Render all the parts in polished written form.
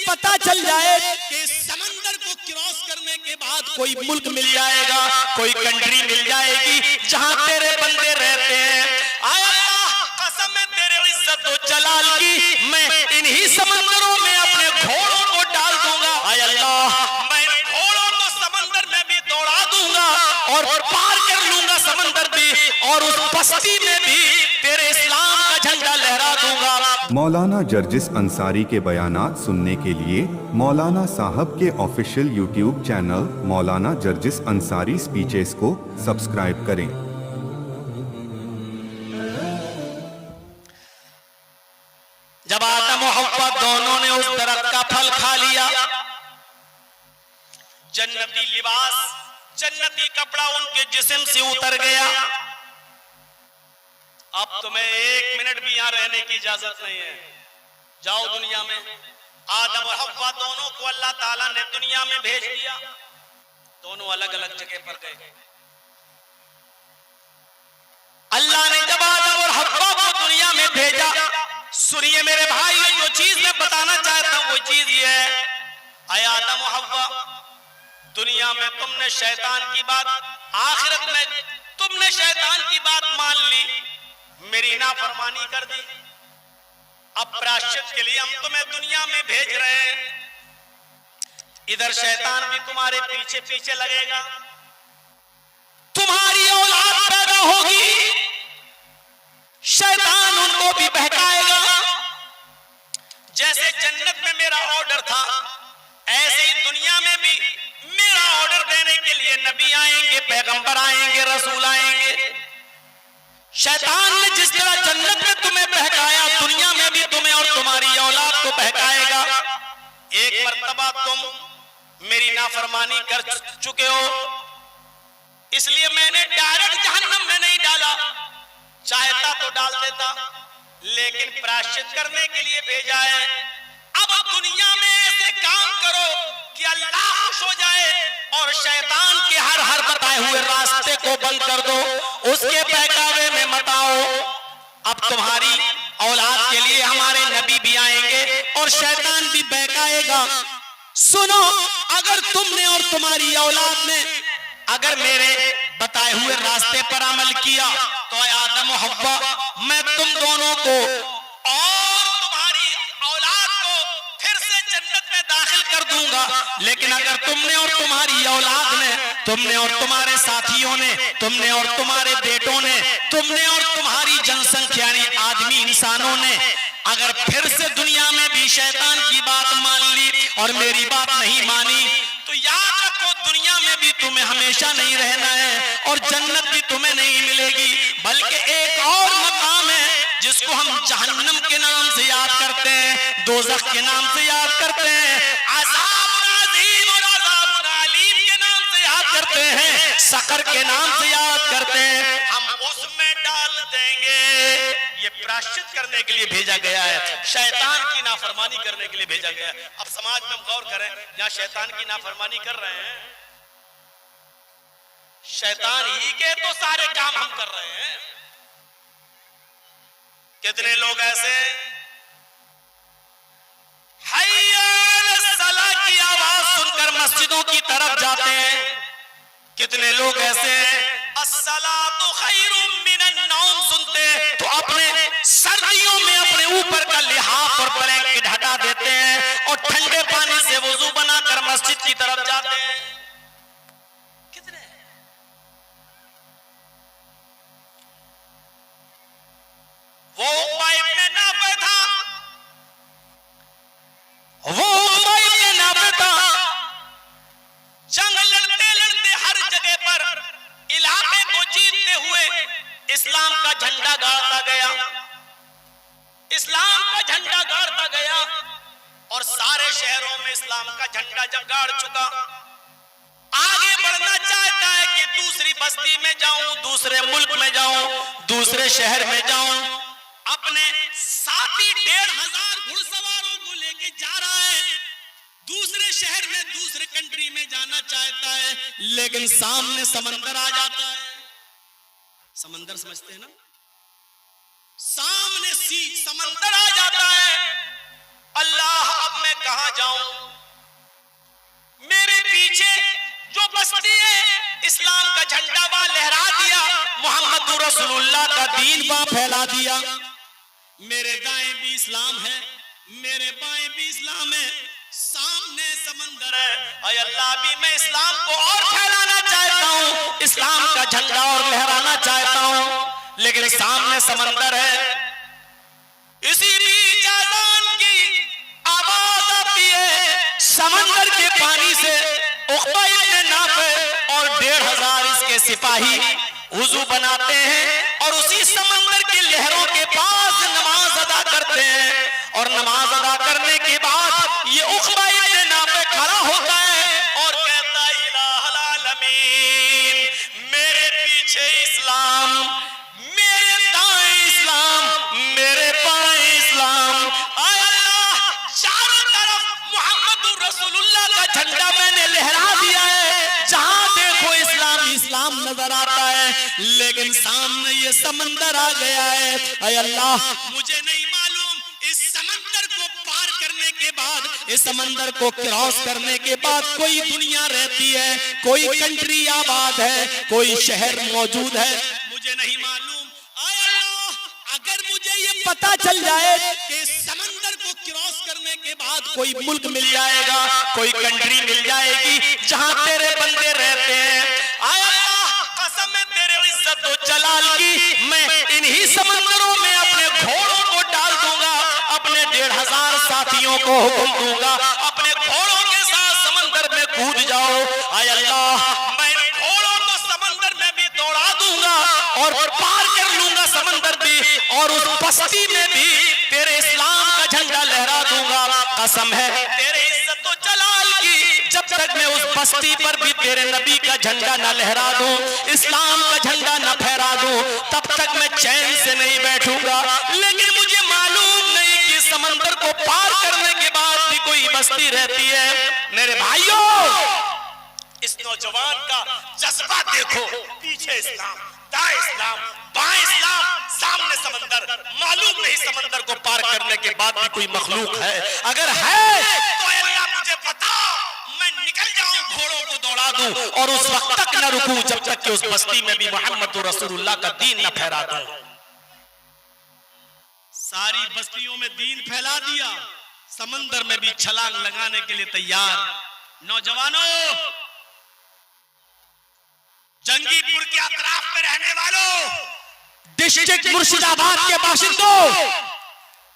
पता चल जाए कि समंदर को क्रॉस करने के बाद कोई मुल्क मिल जाएगा, कोई कंट्री मिल जाएगी जहां तेरे बंदे रहते हैं। आय अल्लाह, कसम है तेरे इज्जत व जलाल की, मैं इन्हीं समंदरों में अपने घोड़ों को डाल दूंगा। आय अल्लाह, मैं घोड़ों को समंदर में भी दौड़ा दूंगा और पार कर लूंगा समंदर भी, और उस बस्ती में भी तेरे इस्लाम का झंडा लहरा दूंगा। मौलाना जर्जिस अंसारी के बयानात सुनने के लिए मौलाना साहब के ऑफिशियल यूट्यूब चैनल मौलाना जर्जिस अंसारी स्पीचेस को सब्सक्राइब करें। जब आदम और हव्वा दोनों ने उस दरख्त का फल खा लिया, जन्नती लिबास, जन्नती कपड़ा उनके जिस्म से उतर गया। अब तुम्हें 1 मिनट भी यहां रहने की इजाजत नहीं है, जाओ दुनिया में। आदम और हव्वा दोनों को अल्लाह ताला ने दुनिया में भेज दिया, दोनों अलग अलग जगह पर गए। अल्लाह ने जब आदम और हव्वा को दुनिया में भेजा, सुनिए मेरे भाई, जो चीज मैं बताना चाहता हूं वो चीज ये है, आए आदम और हव्वा, दुनिया में तुमने शैतान की बात, आखिरत में तुमने शैतान की बात मान ली, मेरी नाफरमानी कर दी। अब प्रायश्चित के लिए हम तुम्हें दुनिया में भेज रहे हैं। इधर शैतान भी तुम्हारे पीछे पीछे लगेगा, तुम्हारी औलाद पैदा होगी, शैतान उनको भी बहकाएगा। जैसे जन्नत में मेरा ऑर्डर था, ऐसे ही दुनिया में भी मेरा ऑर्डर देने के लिए नबी आएंगे, पैगंबर आएंगे, रसूल आएंगे। शैतान ने जिस तरह जन्नत में तुम्हें बहकाया, दुनिया में भी तुम्हें और तुम्हारी औलाद को बहकाएगा। एक मर्तबा तुम मेरी नाफरमानी कर चुके हो, इसलिए मैंने डायरेक्ट जहन्नम में नहीं डाला, चाहता तो डाल देता, लेकिन प्रायश्चित करने के लिए भेजा है। अब दुनिया में ऐसे काम करो कि अल्लाह खुश हो जाए और शैतान के हर हर बताए हुए रास्ते को बंद कर दो, उसके बहकावे में मत आओ। अब तुम्हारी औलाद के लिए हमारे नबी भी आएंगे और शैतान भी बहकाएगा। सुनो, अगर तुमने और तुम्हारी औलाद ने अगर मेरे बताए हुए रास्ते पर अमल किया तो आदम और हव्वा, मैं तुम दोनों को और तुम्हारी औलाद को फिर से जन्नत में दाखिल कर दूंगा। लेकिन अगर तुमने और तुम्हारी औलाद ने, तुमने और तुम्हारे साथियों ने, तुमने और तुम्हारे बेटों ने, तुमने और तुम्हारी जनसंख्या यानी आदमी इंसानों ने अगर फिर से दुनिया में भी शैतान की बात मान ली और मेरी बात नहीं मानी, तो याद रखो दुनिया में भी तुम्हें हमेशा नहीं रहना है और जन्नत भी तुम्हें नहीं मिलेगी, बल्कि एक और मकाम है जिसको हम जहन्नम के नाम से याद करते हैं, दोज़ख के नाम से याद करते हैं, अज़ाब अज़ीम और अज़ाब अलीम के नाम से याद करते हैं, सकर के नाम से याद करते हैं। हम उसमें डाल देंगे। ये प्रायश्चित करने के लिए भेजा गया है, शैतान की नाफरमानी करने के लिए भेजा गया है। अब समाज में हम गौर करें, जहां शैतान की नाफरमानी कर रहे हैं, शैतान ही के तो सारे काम हम कर रहे हैं। कितने लोग ऐसे हय्या अला सलाह की आवाज सुनकर मस्जिदों की तरफ जाते हैं, कितने लोग ऐसे अस्सलातु खैरुम मिनन नौम सुनते तो अपने सर्दियों में अपने ऊपर का लिहाफ और ब्लैंकेट हटा देते हैं और ठंडे पानी से वुजू बनाकर मस्जिद की तरफ जाते हैं। कितने वो पाइप में नापे था, वो पाइप में नापे था, जंग लड़ते लड़ते हर जगह पर इलाके को जीतते हुए इस्लाम का झंडा गाड़ता गया, इस्लाम का झंडा गाड़ता गया और सारे शहरों में इस्लाम का झंडा जब गाड़ चुका, आगे बढ़ना चाहता है कि दूसरी बस्ती में जाऊं, दूसरे मुल्क में जाऊं, दूसरे शहर में जाऊं, अपने साथी 1500 घुड़सवारों को लेके जा रहा है, दूसरे शहर में, दूसरे कंट्री में जाना चाहता है, लेकिन सामने समंदर आ जाता है। समंदर समझते हैं ना, सामने सी समंदर आ जाता है। अल्लाह, अब मैं कहां जाऊं? इस्लाम का झंडा वहां लहरा दिया, मोहम्मद रसूलुल्लाह का दीन वहां फैला दिया। मेरे दाएं भी इस्लाम है, मेरे बाएं भी इस्लाम है, सामने समंदर है। अय अल्लाह, भी मैं इस्लाम को और फैलाना चाहता हूँ, इस्लाम का झंडा और लहराना चाहता हूँ, लेकिन सामने समंदर है। इसी बीच अज़ान की आवाज आती है, समंदर के पानी से उक़बा इब्न नाफ़े और 1500 इसके सिपाही वुज़ू बनाते हैं और उसी समंदर के लहरों के पास नमाज अदा करते हैं। और नमाज अदा करने के बाद ये उक़बा इब्न नाफ़े खड़ा होता है और कहता है, इलाहुल आलमीन, मेरे पीछे इस्लाम, मेरे दाएं इस्लाम, मेरे बाएं इस्लाम। आय अल्लाह, चारों तरफ मोहम्मद रसूलुल्लाह का झंडा मैंने लहरा दिया है, जहां देखो इस्लाम इस्लाम नजर आता है, लेकिन सामने ये समंदर आ गया है। आय अल्लाह, मुझे नहीं मालूम इस समंदर को पार करने के बाद, इस समंदर को क्रॉस करने के बाद कोई दुनिया रहती है, कोई कंट्री आबाद है, कोई शहर मौजूद है, मुझे नहीं मालूम। आय अल्लाह, अगर मुझे ये पता चल जाए कि समंदर को क्रॉस करने के बाद कोई मुल्क मिल जाएगा, कोई कंट्री मिल जाएगी जहां तेरे बंदे रहते हैं, आय अल्लाह, कसम है तेरे इज्जत और जलाल की, मैं इन्हीं समंदरों में अपने घोड़ों को डाल दूंगा, अपने 1500 साथियों को हुक्म दूंगा, अपने घोड़ों के साथ समंदर में कूद जाओ। आय अल्लाह, मैं घोड़ों को समंदर में भी दौड़ा दूंगा और पार कर लूंगा समंदर भी, और उस बस्ती में भी तेरे इस्लाम का झंडा लहरा दूंगा। कसम है तेरे इज्जत और जलाल की, जब तक मैं उस बस्ती पर भी तेरे नबी का झंडा न लहरा दूं, इस्लाम का झंडा न फहरा दूं, तब तक मैं चैन से नहीं बैठूंगा। लेकिन मुझे मालूम नहीं कि समंदर को पार करने के बाद भी कोई बस्ती रहती है। मेरे भाइयों, इस नौजवान का जज्बा देखो, पीछे इस्लाम, दाएं इस्लाम, बाएं इस्लाम, सामने समंदर, मालूम नहीं समंदर को पार करने के बाद भी कोई मखलूक है, अगर है तो अल्लाह मुझे बता, मैं निकल जाऊं, घोड़ों को दौड़ा दूं और उस वक्त तक न रुकूं जब तक कि उस बस्ती में भी मोहम्मद रसूलुल्लाह का दीन न फैला दूं। सारी बस्तियों में दीन फैला दिया, समंदर में भी छलांग लगाने के लिए तैयार। नौजवानों, जंगीपुर के अतराफ में रहने वालों, डिस्ट्रिक्ट मुर्शिदाबाद के बाशिंदों,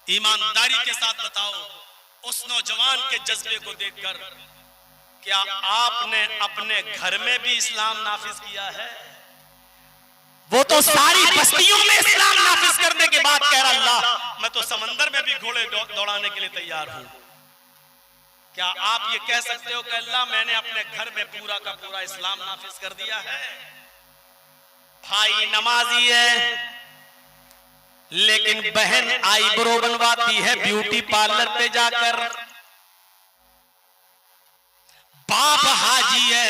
ईमानदारी के साथ बताओ, उस नौजवान के जज्बे को देखकर क्या आपने अपने घर में भी इस्लाम नाफिज किया है? वो तो सारी बस्तियों में इस्लाम नाफिज करने के बाद कह रहा, अल्लाह, मैं तो समंदर में भी घोड़े दौड़ाने के लिए तैयार हूं। क्या आप ये कह सकते हो कि अल्लाह, मैंने अपने घर में पूरा का पूरा इस्लाम नाफिज कर दिया है? भाई नमाजी है, लेकिन बहन आईब्रो बनवाती है ब्यूटी पार्लर पे जाकर, बाप हाजी है,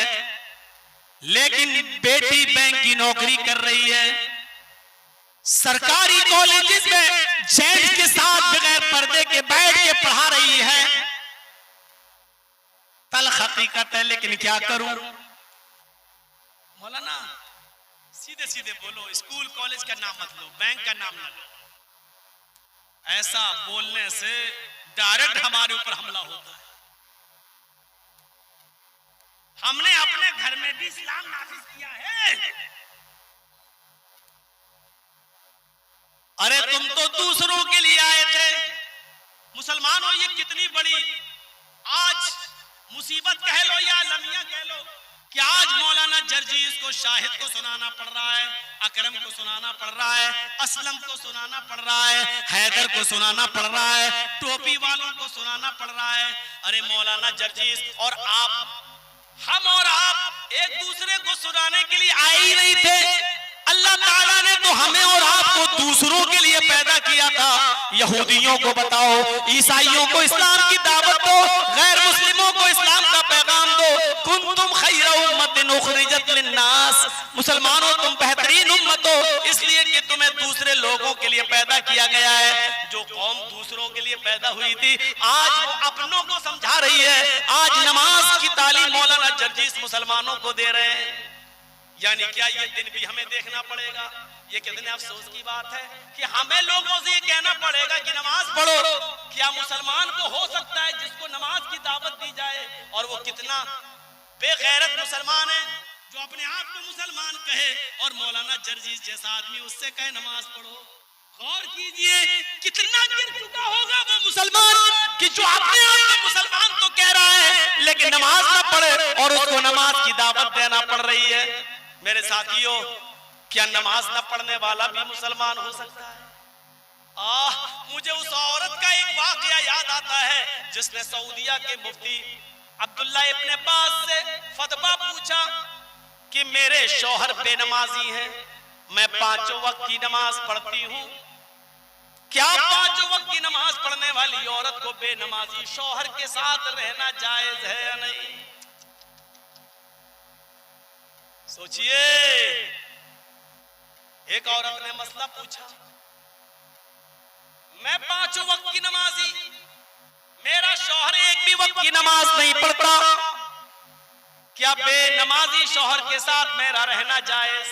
लेकिन बेटी बैंक की नौकरी कर रही है, सरकारी कॉलेजेस में जेंट्स के साथ बगैर पर्दे के बैठ के पढ़ा रही है। तल्ख हकीकत है, लेकिन क्या करूं? मौलाना सीधे सीधे बोलो, स्कूल कॉलेज का नाम मत लो, बैंक का नाम ना लो। ऐसा बोलने से डायरेक्ट हमारे ऊपर हमला होता है। हमने अपने घर में भी इस्लाम नाफिज किया है। अरे तुम तो दूसरों के लिए आए थे। मुसलमानों, ये कितनी बड़ी आज मुसीबत कह लो या लमिया कह लो कि आज मौलाना जर्जीस को, शाहिद को सुनाना पड़ रहा है, अकरम को सुनाना पड़ रहा है, असलम को सुनाना पड़ रहा है, हैदर को सुनाना पड़ रहा है, टोपी वालों को सुनाना पड़ रहा है। अरे मौलाना जर्जीस और आप, हम और आप एक दूसरे को सुनाने के लिए आए ही नहीं थे। अल्लाह ताला ने तो हमें और आपको दूसरों के लिए पैदा किया था। यहूदियों को बताओ, ईसाइयों को इस्लाम की दावत दो, गैर मुस्लिमों को इस्लाम का पैगाम दो। कुंतुम खैरा उम्मतिन उखरिजत लिन्नास, मुसलमानों तुम बेहतरीन उम्मत हो, इसलिए कि तुम्हें दूसरे लोगों के लिए पैदा किया गया है। जो कौम दूसरों के लिए पैदा हुई थी, आज वो अपनों को समझा रही है। आज नमाज की तालीम मौलाना जर्जीस मुसलमानों को दे रहे हैं। यानी क्या ये दिन भी हमें देखना पड़ेगा? ये कितने अफसोस की बात है कि हमें लोगों से ये कहना पड़ेगा कि नमाज पढ़ो। क्या मुसलमान को हो सकता है जिसको नमाज की दावत दी जाए और वो कितना बेगैरत मुसलमान है जो अपने आप को मुसलमान कहे और मौलाना जर्जीस जैसा आदमी उससे कहे नमाज पढ़ो? गौर कीजिए कितना गिर चुका होगा वो मुसलमान कि जो अपने आप को मुसलमान तो कह रहा है लेकिन नमाज ना पढ़े और उसको नमाज की दावत देना पड़ रही है। मेरे साथियों, क्या नमाज न पढ़ने वाला भी मुसलमान हो सकता है? मुझे उस औरत का एक वाकया याद आता है जिसने सऊदिया के मुफ्ती अब्दुल्ला इब्न अब्बास से फतवा पूछा कि मेरे शौहर बेनमाजी हैं, मैं 5 वक्त की नमाज पढ़ती हूँ, क्या 5 वक्त की नमाज पढ़ने वाली औरत को बेनमाजी शौहर के साथ रहना जायज है या नहीं? सोचिए, एक औरत ने मसला पूछा, मैं 5 वक्त की नमाजी, मेरा शौहर एक भी वक्त की नमाज नहीं पढ़ता, क्या बेनमाजी शौहर के साथ मेरा रहना जायज?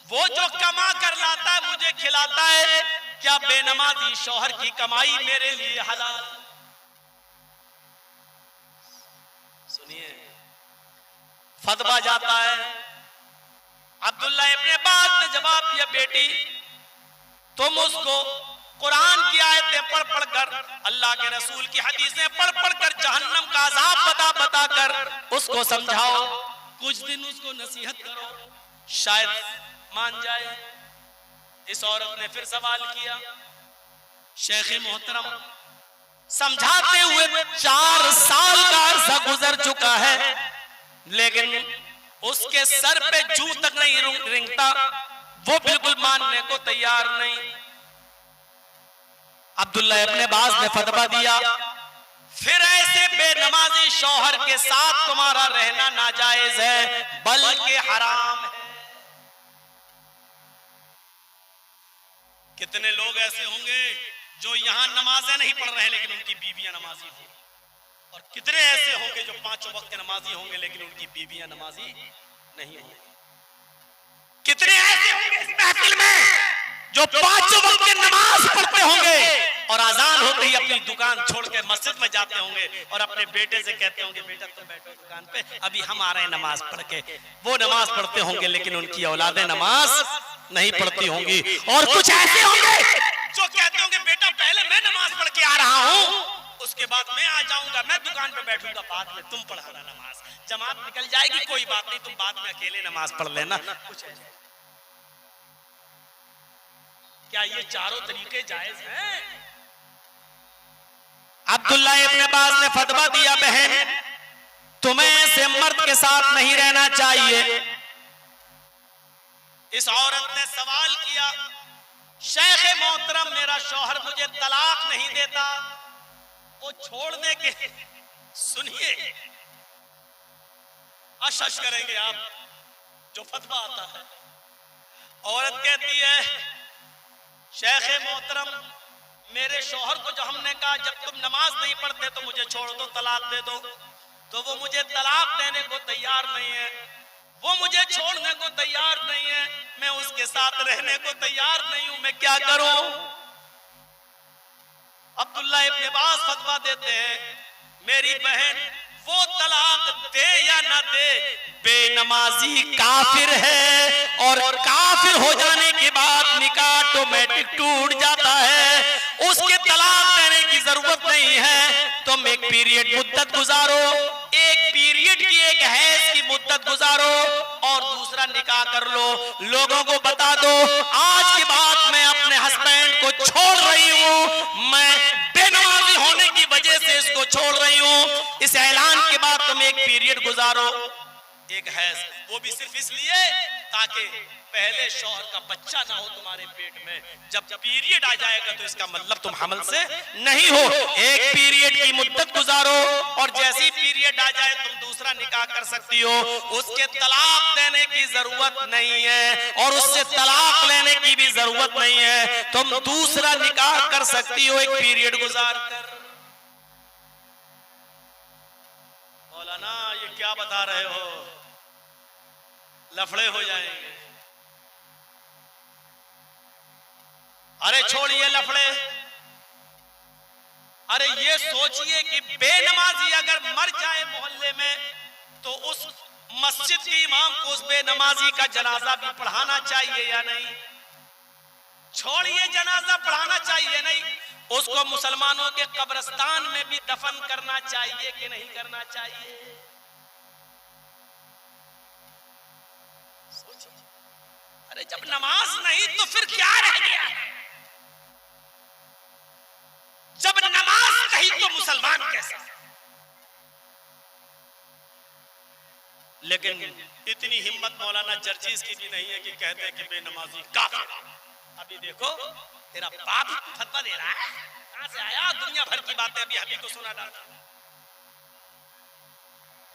वो जो कमा कर लाता है मुझे खिलाता है, क्या बेनमाजी शौहर की कमाई मेरे लिए हलाल? सुनिए, फतवा जाता है। अब्दुल्ला इब्न अब्बास ने जवाब दिया, बेटी तुम उसको कुरान की आयतें पढ़ पढ़ कर, अल्लाह के रसूल की हदीसें पढ़ पढ़ कर जहन्नम का अज़ाब बता बता कर उसको समझाओ, कुछ दिन उसको नसीहत करो, शायद मान जाए। इस औरत ने फिर सवाल किया, शेख मोहतरम समझाते हुए 4 साल का अरसा गुजर चुका है लेकिन उसके सर पे जू तक नहीं रेंगता, वो बिल्कुल मानने को तैयार नहीं। अब्दुल्ला इब्न अब्बास ने फतवा दिया, फिर ऐसे बेनमाजी शौहर के साथ तुम्हारा रहना नाजायज है बल्कि हराम है। कितने लोग ऐसे होंगे जो यहां नमाजें नहीं पढ़ रहे लेकिन उनकी बीवियां नमाजी होंगी, और कितने ऐसे होंगे जो 5 वक्त के नमाजी होंगे लेकिन उनकी बीवियां नमाजी नहीं होंगी। कितने ऐसे होंगे इस महफिल में जो 5 वक्त की नमाज पढ़ते होंगे और अजान होते ही अपनी दुकान छोड़ के मस्जिद में जाते होंगे और अपने बेटे से कहते होंगे, बेटा तुम बैठो दुकान पे, अभी हम आ रहे हैं नमाज पढ़ के। वो नमाज पढ़ते होंगे लेकिन उनकी औलादें नमाज नहीं पढ़ती होंगी। और कुछ ऐसे होंगे जो कहते होंगे, बेटा पहले मैं नमाज पढ़ के आ रहा हूँ, उसके बाद मैं आ जाऊंगा, मैं दुकान पे बैठूंगा, बाद में तुम पढ़ाना नमाज, जमात निकल जाएगी कोई बात नहीं, तुम बाद में अकेले नमाज पढ़ लेना। कुछ ऐसे। क्या ये चारों तरीके जायज हैं? अब्दुल्ला इब्न अब्बास ने फतवा दिया, बहन तुम्हें ऐसे मर्द के साथ नहीं रहना चाहिए। इस औरत ने सवाल किया, शेख मोहतरम मेरा शौहर मुझे तलाक नहीं देता, वो छोड़ने के, सुनिए अशश करेंगे आप जो फतवा आता है। औरत कहती है, शेख मोहतरम मेरे शौहर को जो हमने कहा जब तुम नमाज नहीं पढ़ते तो मुझे छोड़ दो, तलाक दे दो, तो वो मुझे तलाक देने को तैयार नहीं है, वो मुझे छोड़ने को तैयार नहीं है, मैं उसके साथ रहने को तैयार नहीं हूं, मैं क्या करूं? अब्दुल्ला इब्न अब्बास फतवा देते हैं, मेरी बहन वो तलाक दे या ना दे, बेनमाजी काफिर है और काफिर हो जाने के बाद निकाह ऑटोमेटिक टूट जाता है, उसके तलाक देने की जरूरत नहीं है। तुम एक पीरियड मुद्दत गुजारो, एक पीरियड की एक हैज की मुद्दत गुजारो और दूसरा निकाह कर लो, लोगों को बता दो आज के बाद मैं अपने हस्बैंड को छोड़ रही हूं, मैं बेनमाजी होने की वजह से इसको छोड़ रही हूं। इस ऐलान के बाद तुम एक पीरियड गुजारो, एक हैज, वो भी सिर्फ इसलिए ताकि पहले शौहर का बच्चा ना हो तुम्हारे पेट में, जब पीरियड आ जाएगा तो इसका मतलब तुम हमल से नहीं हो। एक पीरियड की मुद्दत गुजारो और जैसे ही पीरियड आ जाए तुम दूसरा निकाह कर सकती हो, उसके तलाक देने की जरूरत नहीं है और उससे तलाक लेने की भी जरूरत नहीं है, तुम दूसरा निकाह कर सकती हो एक पीरियड गुजार कर। मौलाना ये क्या बता रहे हो? लफड़े हो जाएंगे। अरे छोड़िए लफड़े, अरे ये सोचिए कि बेनमाजी अगर मर जाए मोहल्ले में तो उस मस्जिद के इमाम को उस बेनमाजी का जनाजा भी पढ़ाना चाहिए या नहीं? छोड़िए जनाजा पढ़ाना चाहिए नहीं, उसको मुसलमानों के कब्रिस्तान में भी दफन करना चाहिए कि नहीं करना चाहिए? सोचिए। अरे जब नमाज नहीं तो फिर क्या रह गया? जब नमाज नहीं तो मुसलमान कैसा? लेकिन इतनी हिम्मत मौलाना जर्जीस की भी नहीं है कि कहते हैं कि बेनमाजी काफिर। अभी देखो तेरा बाप फतवा दे रहा है, कहां से आया? दुनिया भर की बातें अभी हबी को सुना डाला।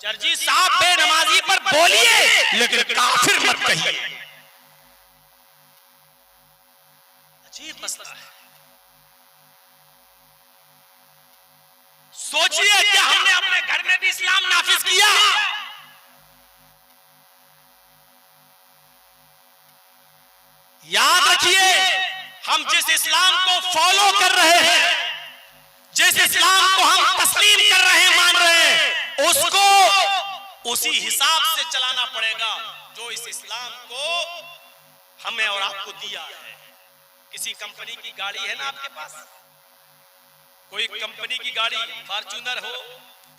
जर्जीस साहब बेनमाजी पर बोलिए लेकिन काफिर मत कहिए। अजीब मसला है। सोचिए कि हमने अपने घर में भी इस्लाम नाफिज किया। याद रखिए, हम जिस इस्लाम को फॉलो कर रहे हैं, जिस इस्लाम को हम तस्लीम कर रहे हैं, मान रहे हैं, उसको उसी हिसाब से चलाना पड़ेगा जो इस इस्लाम को हमें और आपको दिया है। किसी कंपनी की गाड़ी है ना आपके पास, कोई कंपनी की गाड़ी, फॉर्च्यूनर हो,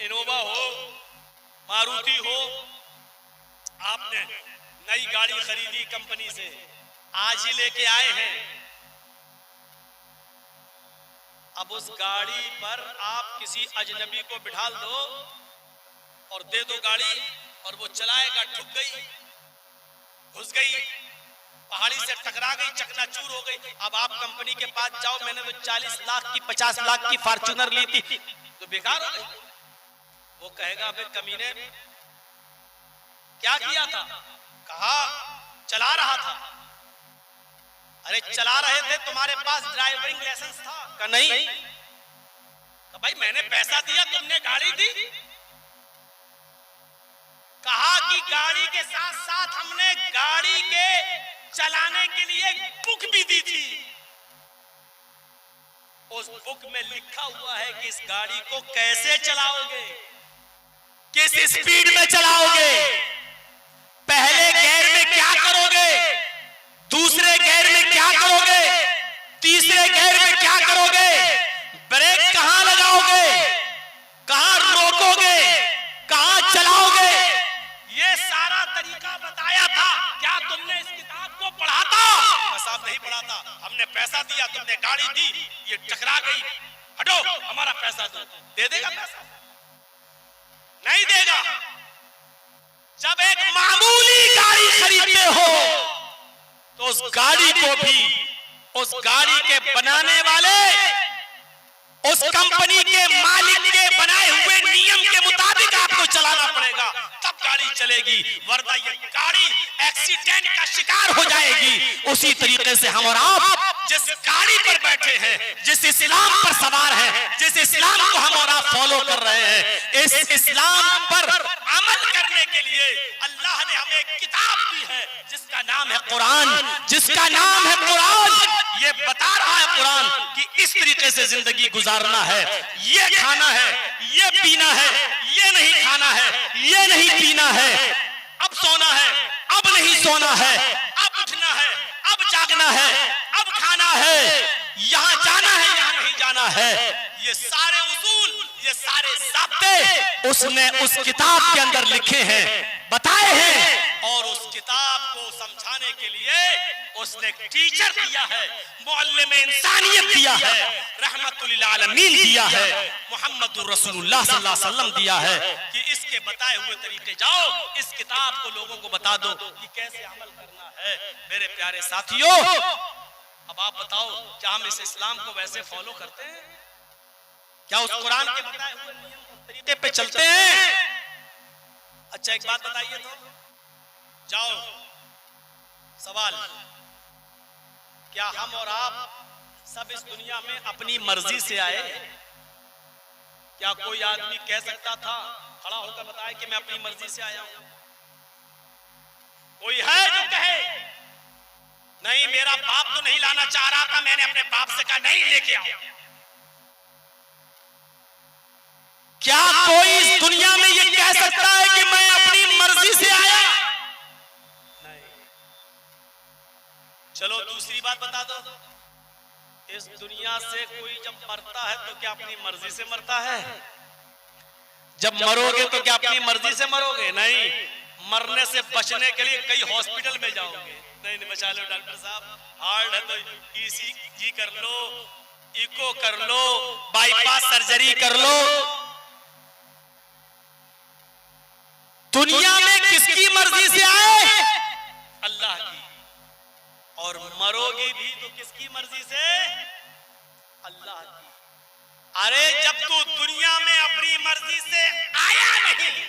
इनोवा हो, मारुति हो, आपने नई गाड़ी खरीदी कंपनी से, आज ही लेके आए हैं। अब उस गाड़ी पर आप किसी अजनबी को बिठा दो और दे दो गाड़ी, और वो चलाएगा, ठुक गई, घुस गई, पहाड़ी से टकरा गई, चकनाचूर हो गई। अब आप कंपनी के पास जाओ, मैंने तो 40 लाख की 50 लाख की फॉर्च्यूनर ली थी, तो बेकार हो गई। वो कहेगा अबे कमीने क्या किया था? कहा चला रहा था। अरे चला रहे थे, तुम्हारे पास ड्राइविंग लाइसेंस था? का नहीं। का भाई मैंने पैसा दिया, तुमने गाड़ी दी। कहा कि गाड़ी के साथ साथ हमने गाड़ी के चलाने के लिए बुक भी दी थी। उस बुक में लिखा हुआ है कि इस गाड़ी को कैसे चलाओगे, किस स्पीड में चलाओगे, पहले गियर में क्या करोगे, दूसरे गियर में क्या करोगे, तीसरे गियर में क्या करोगे, ब्रेक कहां लगाओगे, कहां रोकोगे, कहां चलाओगे, ये सारा तरीका बताया था। क्या तुमने इस किताब को पढ़ा था? साहब नहीं पढ़ा था, हमने पैसा दिया, तुमने गाड़ी दी, ये टकरा गई, हटो हमारा पैसा दो। दे देगा पैसा? नहीं देगा। जब एक मामूली गाड़ी खरीदते हो तो उस गाड़ी को भी उस गाड़ी के बनाने वाले, उस कंपनी के मालिक के बनाए हुए नियम के मुताबिक आपको चलाना पड़ेगा, तब गाड़ी चलेगी, वरना ये गाड़ी एक्सीडेंट का शिकार हो जाएगी। उसी तरीके से हम और आप जिस गाड़ी पर बैठे हैं, जिस इस्लाम पर सवार हैं, जिस इस्लाम को हम और आप फॉलो कर रहे हैं, इस इस्लाम पर अमल करने के लिए अल्लाह ने हमें एक किताब दी है जिसका नाम है कुरान, जिसका नाम है कुरान। ये बता रहा है कुरान कि इस तरीके से जिंदगी गुजारना है, ये खाना है, ये पीना है, ये नहीं खाना है, ये नहीं पीना है, अब सोना है, अब नहीं सोना है, अब उठना है, अब जागना है, अब खाना है, यहाँ जाना है, यहाँ नहीं जाना है। ये सारे उसूल, ये सारे ज़ाब्ते उसने उस किताब के अंदर लिखे हैं, बताए हैं, और उस किताब को समझाने के लिए उसने टीचर दिया है, मुअल्लिम इंसानियत दिया है, रहमतुल लिल आलमीन दिया है, मुहम्मदुर रसूलुल्लाह सल्लल्लाहु अलैहि वसल्लम दिया है कि इसके बताए हुए तरीके जाओ, इस किताब को लोगों को बता दो कि कैसे अमल करना है। मेरे प्यारे साथियों, अब आप बताओ, क्या हम इस इस्लाम को वैसे फॉलो करते हैं? क्या उस कुरान के बताए हुए नियम तरीके पे चलते हैं? अच्छा एक बात बताइए तो, जाओ सवाल, क्या हम और आप सब इस दुनिया में अपनी मर्जी से आए? क्या कोई आदमी कह सकता था, खड़ा होकर बताए कि मैं अपनी मर्जी से आया हूं? कोई है जो कहे नहीं मेरा बाप तो नहीं लाना चाह रहा था, मैंने अपने बाप से कहा नहीं लेके आओ। क्या कोई इस दुनिया में ये कह सकता है कि मैं अपनी मर्जी से आया? नहीं। चलो दूसरी बात बता दो, इस दुनिया से कोई जब मरता है तो क्या अपनी मर्जी से मरता है? जब मरोगे तो क्या अपनी मर्जी से मरोगे? नहीं। मरने से बचने के लिए कई हॉस्पिटल में जाओगे, नहीं बचा लो डॉक्टर साहब, हार्ट है तो ईसीजी कर लो, इको कर लो, बाईपास सर्जरी कर लो। दुनिया में किसकी मर्जी से आए? अल्लाह की। और मरोगे भी तो किसकी मर्जी से? अल्लाह की। अरे जब तू दुनिया में अपनी मर्जी से आया नहीं,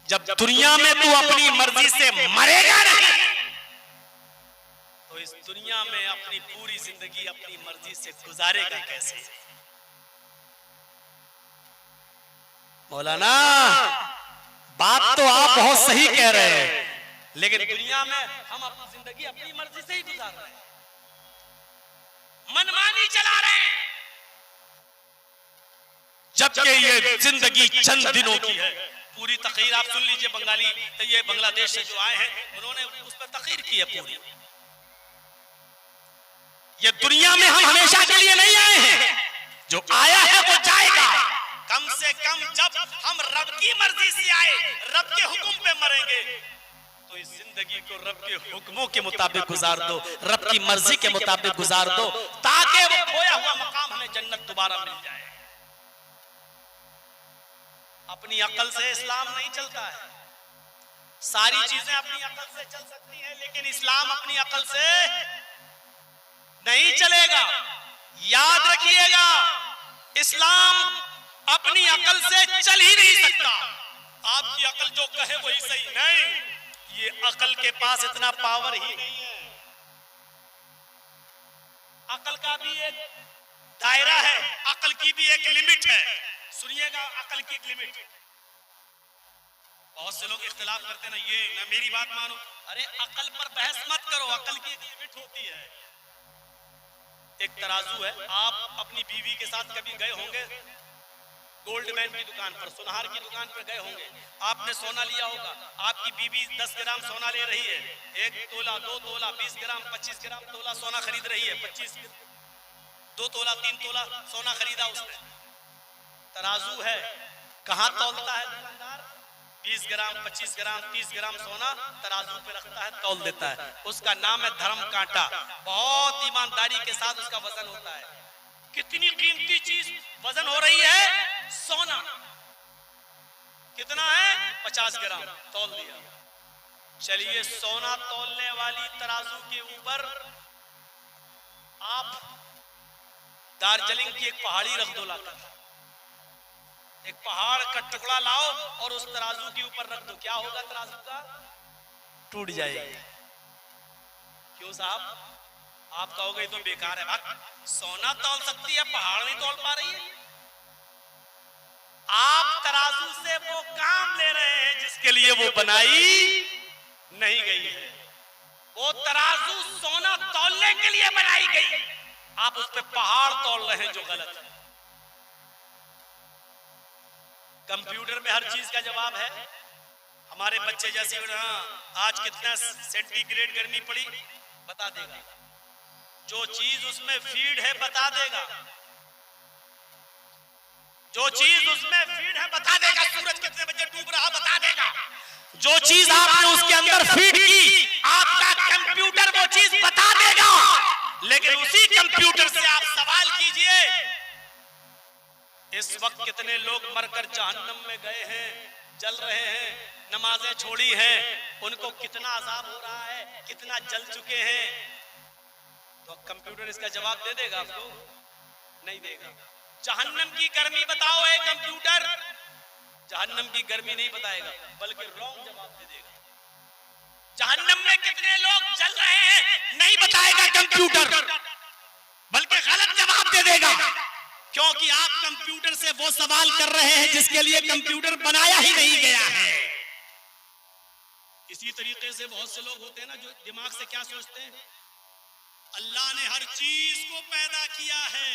जब दुनिया में तू अपनी मर्जी से मरेगा नहीं, तो इस दुनिया में अपनी पूरी जिंदगी अपनी मर्जी से गुजारेगा कैसे? मौलाना बात तो आप बहुत सही कह रहे हैं, लेकिन दुनिया में हम अपनी जिंदगी अपनी मर्जी से ही गुजार रहे हैं, मनमानी चला रहे हैं, जबकि ये जिंदगी चंद दिनों की है। पूरी तकरीर आप सुन लीजिए, बंगाली ये बांग्लादेश से जो आए हैं उन्होंने उस पर तकरीर की है पूरी। ये दुनिया में हम हमेशा के लिए नहीं आए हैं, जो आया है वो जाएगा। कम से कम जब हम रब की मर्जी से आए, रब के हुक्म पे मरेंगे, तो इस जिंदगी को रब के हुक्मों के मुताबिक गुजार दो, रब की मर्जी के मुताबिक गुजार दो, ताकि वो खोया हुआ मकाम हमें जन्नत दोबारा मिल जाए। अपनी अकल से इस्लाम नहीं चलता है, सारी चीजें अपनी अकल से चल सकती हैं, लेकिन इस्लाम अपनी अकल से नहीं चलेगा। याद रखिएगा, इस्लाम अपनी अकल से चल ही नहीं सकता। आपकी अकल जो कहे वही सही, नहीं, ये अकल के पास इतना पावर ही नहीं है। अकल का भी एक दायरा है, अकल की भी एक लिमिट है। सुनिएगा, अकल की एक लिमिट। बहुत से लोग इख्तिलाफ करते ना, ये ना मेरी बात मानो। अरे अकल पर बहस मत करो, अकल की एक लिमिट होती है। एक तराजू है, आप अपनी बीवी के साथ कभी गए होंगे गोल्डमैन की दुकान पर, सुनहार की दुकान पर गए होंगे, आपने सोना लिया होगा, आपकी बीवी 10 ग्राम सोना ले रही है, 1 तोला 2 तोला 20 ग्राम 25 ग्राम तोला सोना खरीद रही है, 25 2 तोला 3 तोला सोना खरीदा उसने। तराजू है, कहां तौलता है दुकानदार? 20 ग्राम 25 ग्राम 30 ग्राम सोना तराजू पे रखता है, तौल देता है। उसका नाम है धर्म कांटा। बहुत ईमानदारी के साथ उसका वजन होता है। कितनी कीमती चीज वजन हो रही है? सोना। कितना है? 50 ग्राम तौल दिया। चलिए, सोना तौलने वाली तराजू के ऊपर आप दार्जिलिंग की एक पहाड़ी रख दो, लाकर एक पहाड़ का टुकड़ा लाओ और उस तराजू के ऊपर रख दो, क्या होगा? तराजू का टूट जाएगा। क्यों साहब? आप कहोगे तो बेकार है। सोना तौल सकती है, पहाड़ नहीं तौल पा रही है। आप तराजू से वो काम ले रहे हैं जिसके लिए वो बनाई नहीं गई है। वो तराजू सोना तौलने के लिए बनाई गई, आप उस पर पहाड़ तौल रहे हैं, जो गलत है। कंप्यूटर में हर चीज का जवाब है। हमारे बच्चे जैसे आज कितना सेंटीग्रेड गर्मी पड़ी बता देगा, जो चीज उसमें फीड है बता देगा, जो चीज उसमें फीड है बता देगा, सूरज कितने बजे डूब रहा बता देगा, जो चीज आपने उसके अंदर फीड की आपका कंप्यूटर वो चीज बता देगा। लेकिन उसी कंप्यूटर से आप सवाल कीजिए, इस वक्त कितने लोग मरकर जहन्नम में गए हैं, जल रहे हैं, नमाजें छोड़ी हैं, उनको कितना अजाब हो रहा है, कितना जल चुके हैं। तो कंप्यूटर इसका जवाब दे देगा? आपको नहीं देगा। जहन्नम की गर्मी बताओ, एक कंप्यूटर जहन्नम की गर्मी नहीं बताएगा, बल्कि रॉन्ग जवाब दे देगा। जहन्नम में कितने लोग जल रहे हैं नहीं बताएगा कंप्यूटर, बल्कि गलत जवाब दे देगा, क्योंकि आप कंप्यूटर से वो सवाल कर रहे हैं जिसके लिए कंप्यूटर बनाया ही नहीं गया है। इसी तरीके से बहुत से लोग होते हैं ना जो दिमाग से क्या सोचते हैं, अल्लाह ने हर चीज को पैदा किया है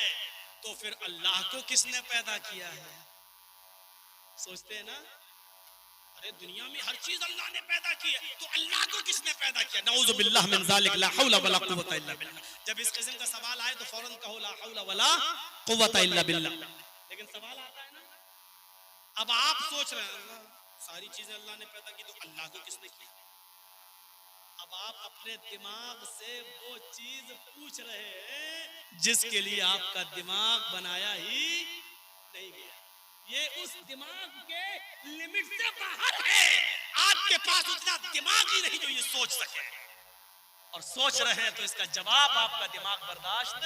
तो फिर अल्लाह को किसने पैदा किया है। सोचते हैं ना, अरे दुनिया में हर चीज अल्लाह ने पैदा की है तो अल्लाह को किसने पैदा किया। नऊज़ु बिल्लाह मिन ज़ालिक, ला हौला वला कुव्वता इल्ला बिल्लाह। जब इस किस्म का सवाल आए तो फौरन कहो ला हौला वला कुव्वता इल्ला बिल्लाह। लेकिन सवाल आता है ना, अब आप सोच रहे हैं अल्लाह सारी चीजें अल्लाह ने पैदा की तो अल्लाह को किसने किया। अब आप अपने दिमाग से वो चीज पूछ रहे हैं जिसके लिए आपका दिमाग बनाया ही नहीं गया। ये उस दिमाग के लिमिट से बाहर है। आपके पास उतना दिमाग ही नहीं जो ये सोच सके, और सोच रहे हैं तो इसका जवाब आपका दिमाग बर्दाश्त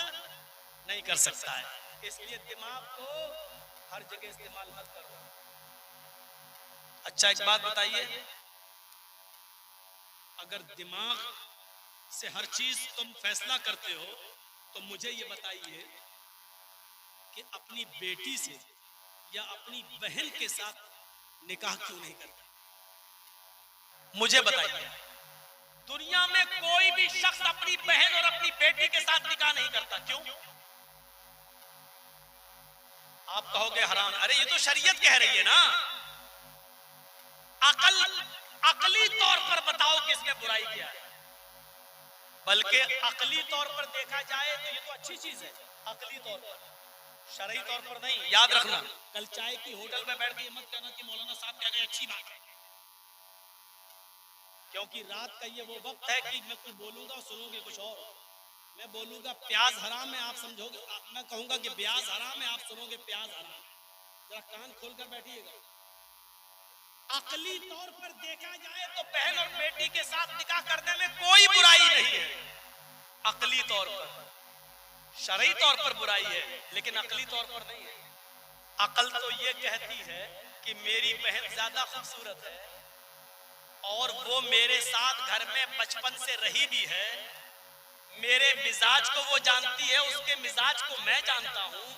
नहीं कर सकता है। इसलिए दिमाग को हर जगह इस्तेमाल मत करो। अच्छा एक बात बताइए, अगर दिमाग से हर चीज तुम फैसला करते हो तो मुझे ये बताइए कि अपनी बेटी से या अपनी बहन के साथ निकाह क्यों नहीं करता। मुझे बताइए, दुनिया में कोई भी शख्स अपनी बहन और अपनी बेटी के साथ निकाह नहीं करता, क्यों? आप कहोगे हराम। अरे ये तो शरीयत कह रही है ना। अकली तौर पर बताओ कि इसमें बुराई क्या है। बल्कि अकली तौर पर देखा जाए तो ये तो अच्छी चीज है, अकली तौर पर, शरई तौर पर नहीं। याद रखना, कल चाय की होटल में बैठ के मत कहना कि मौलाना साहब कह गए अच्छी बात है, क्योंकि रात का ये वो वक्त है कि मैं कुछ बोलूंगा सुनोगे कुछ और। मैं बोलूंगा प्याज हराम है, आप समझोगे, मैं कहूंगा कि प्याज हराम है, आप सुनोगे प्याज हराम। जरा कान खोलकर बैठिएगा। अकली तौर पर देखा जाए तो बहन और बेटी के साथ निकाह करने में कोई बुराई नहीं है, अकली तौर पर। शरई तौर पर बुराई है लेकिन अकली तौर पर नहीं है। अकल तो ये कहती है कि मेरी बहन ज्यादा खूबसूरत है और वो मेरे साथ घर में बचपन से रही भी है, मेरे मिजाज को वो जानती है, उसके मिजाज को मैं जानता हूं।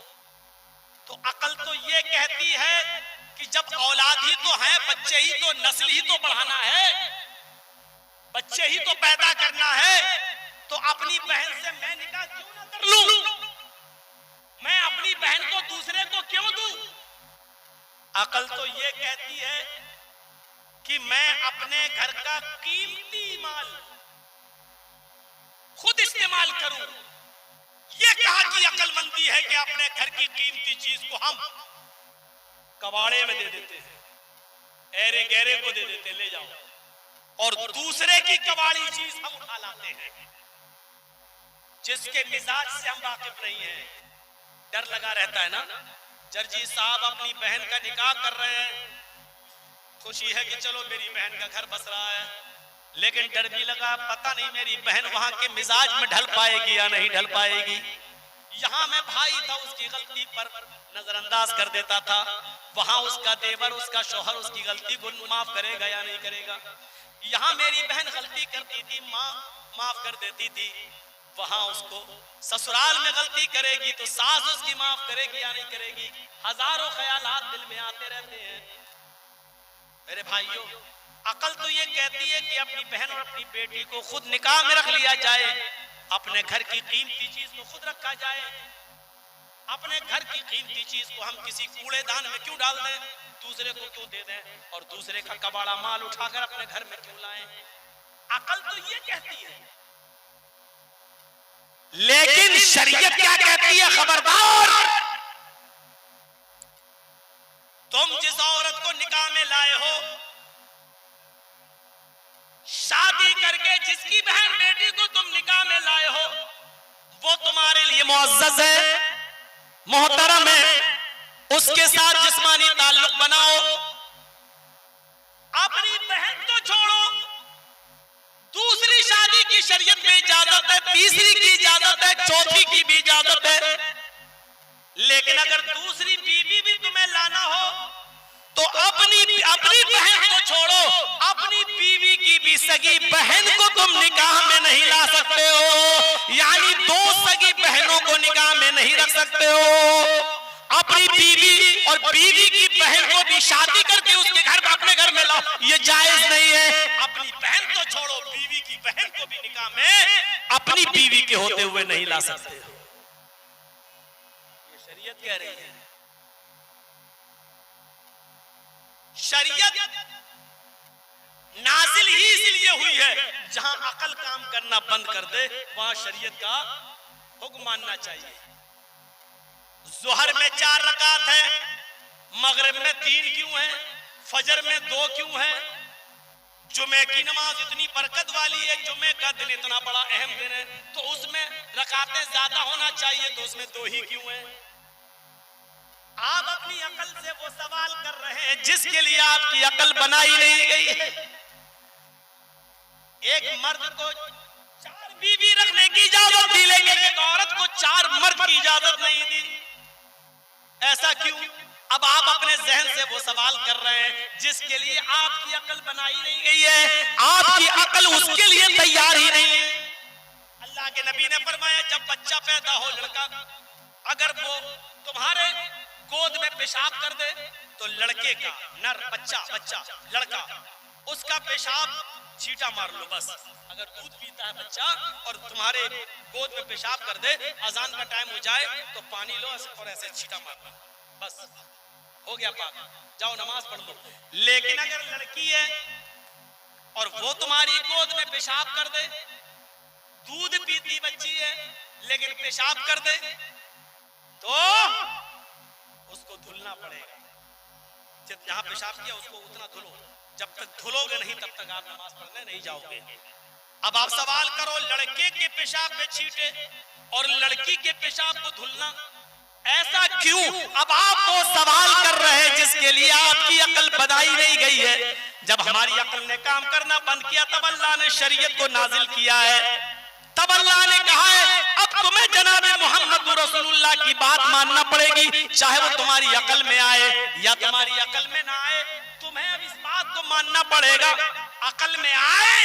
तो अकल तो ये कहती है कि जब औलाद ही तो है, बच्चे ही तो, नस्ल ही तो बढ़ाना है, बच्चे ही तो पैदा करना है, तो अपनी बहन से मैं निकाह क्यों ना कर लूं? मैं अपनी बहन को दूसरे को क्यों दूं? अकल तो ये कहती है कि मैं अपने घर का कीमती माल खुद इस्तेमाल करूं। ये कहा कि अकलमंदी है कि अपने घर की कीमती चीज को हम कबाड़े में दे देते हैं, ऐरे गहरे को दे देते, ले जाओ, और दूसरे की कबाड़ी चीज हम उठा लाते हैं जिसके मिजाज से हम वाकिफ नहीं हैं। डर लगा रहता है ना। जर्जी साहब अपनी बहन का निकाह कर रहे हैं, खुशी है कि चलो मेरी बहन का घर बस रहा है, लेकिन डर भी लगा, पता नहीं मेरी बहन वहां के मिजाज में ढल पाएगी या नहीं ढल पाएगी। यहाँ मैं भाई था, उसकी गलती पर नजरअंदाज कर देता था, वहां उसका देवर, उसका शौहर उसकी गलती को माफ करेगा या नहीं करेगा। यहाँ मेरी बहन गलती करती थी, माँ माफ कर देती थी, वहां उसको ससुराल में गलती करेगी तो सास उसकी माफ करेगी या नहीं करेगी। हजारों ख्यालात दिल में आते रहते हैं। मेरे भाइयों, अकल तो ये कहती है कि अपनी बहन और अपनी बेटी को खुद निकाह में रख लिया जाए, अपने घर की कीमती चीज को खुद रखा जाए। अपने घर की कीमती चीज को हम किसी कूड़ेदान में क्यों डाल दें, दूसरे को क्यों दे दें, और दूसरे का कबाड़ा माल उठाकर अपने घर में क्यों लाएं। अकल तो ये कहती है, लेकिन शरीयत क्या कहती है? खबरदार, तुम जिस औरत को निकाह में लाए हो, शादी करके जिसकी बहन बेटी को तुम निकाह में लाए हो, वो तुम्हारे लिए मुअज़्ज़ज़ है, मोहतरम है, उसके साथ जिस्मानी ताल्लुक बनाओ। अपनी बहन को छोड़ो, दूसरी शादी की शरीयत में इजाजत है, तीसरी की इजाजत है, चौथी की भी इजाजत है। लेकिन अगर दूसरी बीवी भी तुम्हें लाना हो तो अपनी बहन को छोड़ो, अपनी बीवी की भी सगी बहन को तुम निकाह में नहीं ला सकते हो, यानी दो सगी बहनों को निकाह में नहीं रख सकते हो। अपनी बीवी और बीवी की बहन को भी शादी करके उसके घर अपने घर में लाओ, ये जायज नहीं है। अपनी बहन बहन को भी निकाह में अपनी बीवी के होते हुए नहीं ला सकते हो। ये शरीयत कह रही है। शरीयत नाजिल ही इसलिए हुई है, जहां अकल काम करना बंद कर दे वहां शरीयत का हुक्म मानना चाहिए। ज़ोहर में 4 रकात है, मगरिब में 3 क्यों है, फजर में 2 क्यों है? जुमे की नमाज इतनी बरकत वाली है, जुमे का दिन इतना बड़ा अहम दिन है, तो उसमें रकातें ज्यादा होना चाहिए, तो उसमें 2 ही क्यों है? आप अपनी अकल से वो सवाल कर रहे हैं जिसके लिए आपकी अकल बनाई नहीं गई है। एक मर्द को 4 बीवी रखने की इजाजत दी, लेकिन एक औरत को 4 मर्द की इजाजत नहीं दी। ऐसा क्यों? अब आप अपने जहन से वो सवाल कर रहे हैं जिसके लिए आपकी अकल बनाई नहीं गई है, आपकी अकल उसके लिए तैयार ही नहीं है। अल्लाह के नबी ने फरमाया, जब बच्चा पैदा हो लड़का, अगर वो तुम्हारे गोद में पेशाब कर दे तो लड़के का, नर बच्चा लड़का, उसका पेशाब छींटा मार लो बस। अगर दूध पीता है बच्चा और तुम्हारे गोद में पेशाब कर दे, अजान का टाइम हो जाए तो पानी लो और ऐसे छींटा मार लो, बस हो गया पाक, जाओ नमाज पढ़ लो। लेकिन अगर लड़की है और वो तुम्हारी गोद में पेशाब कर दे, दूध पीती बच्ची है लेकिन पेशाब कर दे, तो उसको धुलना पड़ेगा। जहां पेशाब किया उसको उतना धुलो, जब तक धुलोगे नहीं तब तक आप नमाज पढ़ने नहीं जाओगे। अब आप सवाल करो, लड़के के पेशाब में छींटे और लड़की के पेशाब को धुलना, ऐसा क्यों? अब आप वो सवाल कर रहे हैं जिसके लिए आपकी अकल बनाई नहीं गई है। जब हमारी अकल ने काम करना बंद किया तब अल्लाह ने शरीयत को नाजिल किया है, तब अल्लाह ने कहा है अब तुम्हें जनाब मोहम्मद रसूलुल्लाह की बात मानना पड़ेगी, चाहे वो तुम्हारी अकल में आए या तुम्हारी अकल में ना आए। तुम्हें अब इस बात को मानना पड़ेगा, अकल में आए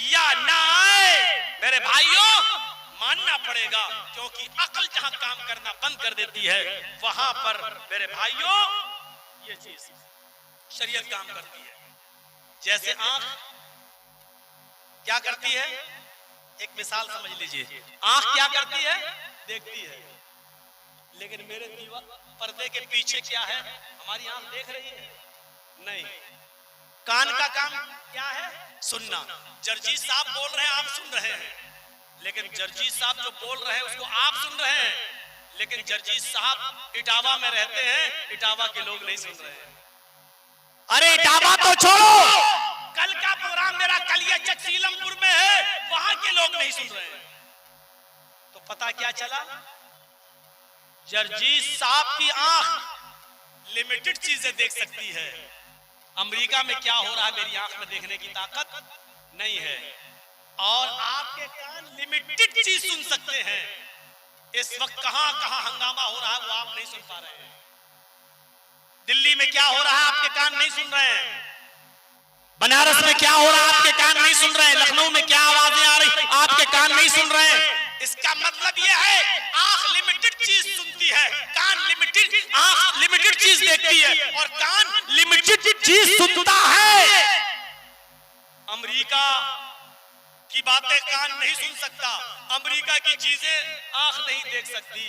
या ना आए मेरे भाइयों, मानना पड़ेगा, क्योंकि अकल जहां काम करना बंद कर देती है वहां पर मेरे भाइयों ये चीज शरीयत काम करती है। जैसे आंख क्या करती है, एक मिसाल समझ लीजिए, आंख क्या करती है, देखती है, लेकिन मेरे दीवार पर्दे के पीछे क्या है, हमारी आंख देख रही है नहीं। कान का काम क्या है, सुनना। जर्जी साहब बोल रहे हैं, आप सुन रहे हैं, लेकिन जर्जी साहब जो बोल रहे हैं उसको आप सुन रहे हैं, लेकिन जर्जी साहब इटावा में रहते हैं, इटावा के लोग नहीं सुन रहे हैं। अरे इटावा तो छोड़ो, कल का प्रोग्राम मेरा कलिया सीलमपुर में है, वहां के लोग नहीं सुन रहे हैं। तो पता क्या चला, जर्जी साहब की आंख लिमिटेड चीजें देख सकती है, अमेरिका में क्या हो रहा है मेरी आंख में देखने की ताकत नहीं है, और आपके कान लिमिटेड चीज सुन सकते हैं। इस वक्त कहां कहां हंगामा हो रहा है वो आप नहीं सुन पा रहे हैं। दिल्ली में क्या हो रहा है आपके कान नहीं सुन रहे हैं, बनारस में क्या हो रहा है आपके कान नहीं सुन रहे हैं, लखनऊ में क्या आवाजें आ रही आपके कान नहीं सुन रहे हैं। इसका मतलब यह है आंख लिमिटेड चीज सुनती है, कान लिमिटेड, आंख लिमिटेड चीज देखती है और कान लिमिटेड चीज सुनता है। अमेरिका की बातें कान नहीं सुन सकता, अमेरिका की चीजें आंख नहीं देख सकती।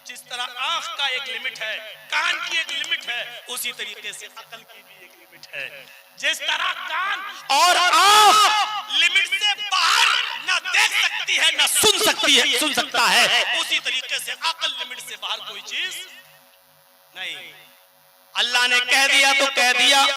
जिस तरह आंख का एक लिमिट है, कान की एक लिमिट है, उसी तरीके से अकल की भी एक लिमिट है। जिस तरह कान और आंख लिमिट से बाहर ना देख सकती है ना सुन सकता है, उसी तरीके से अकल लिमिट से बाहर कोई चीज नहीं। अल्लाह ने कह दिया तो कह दिया।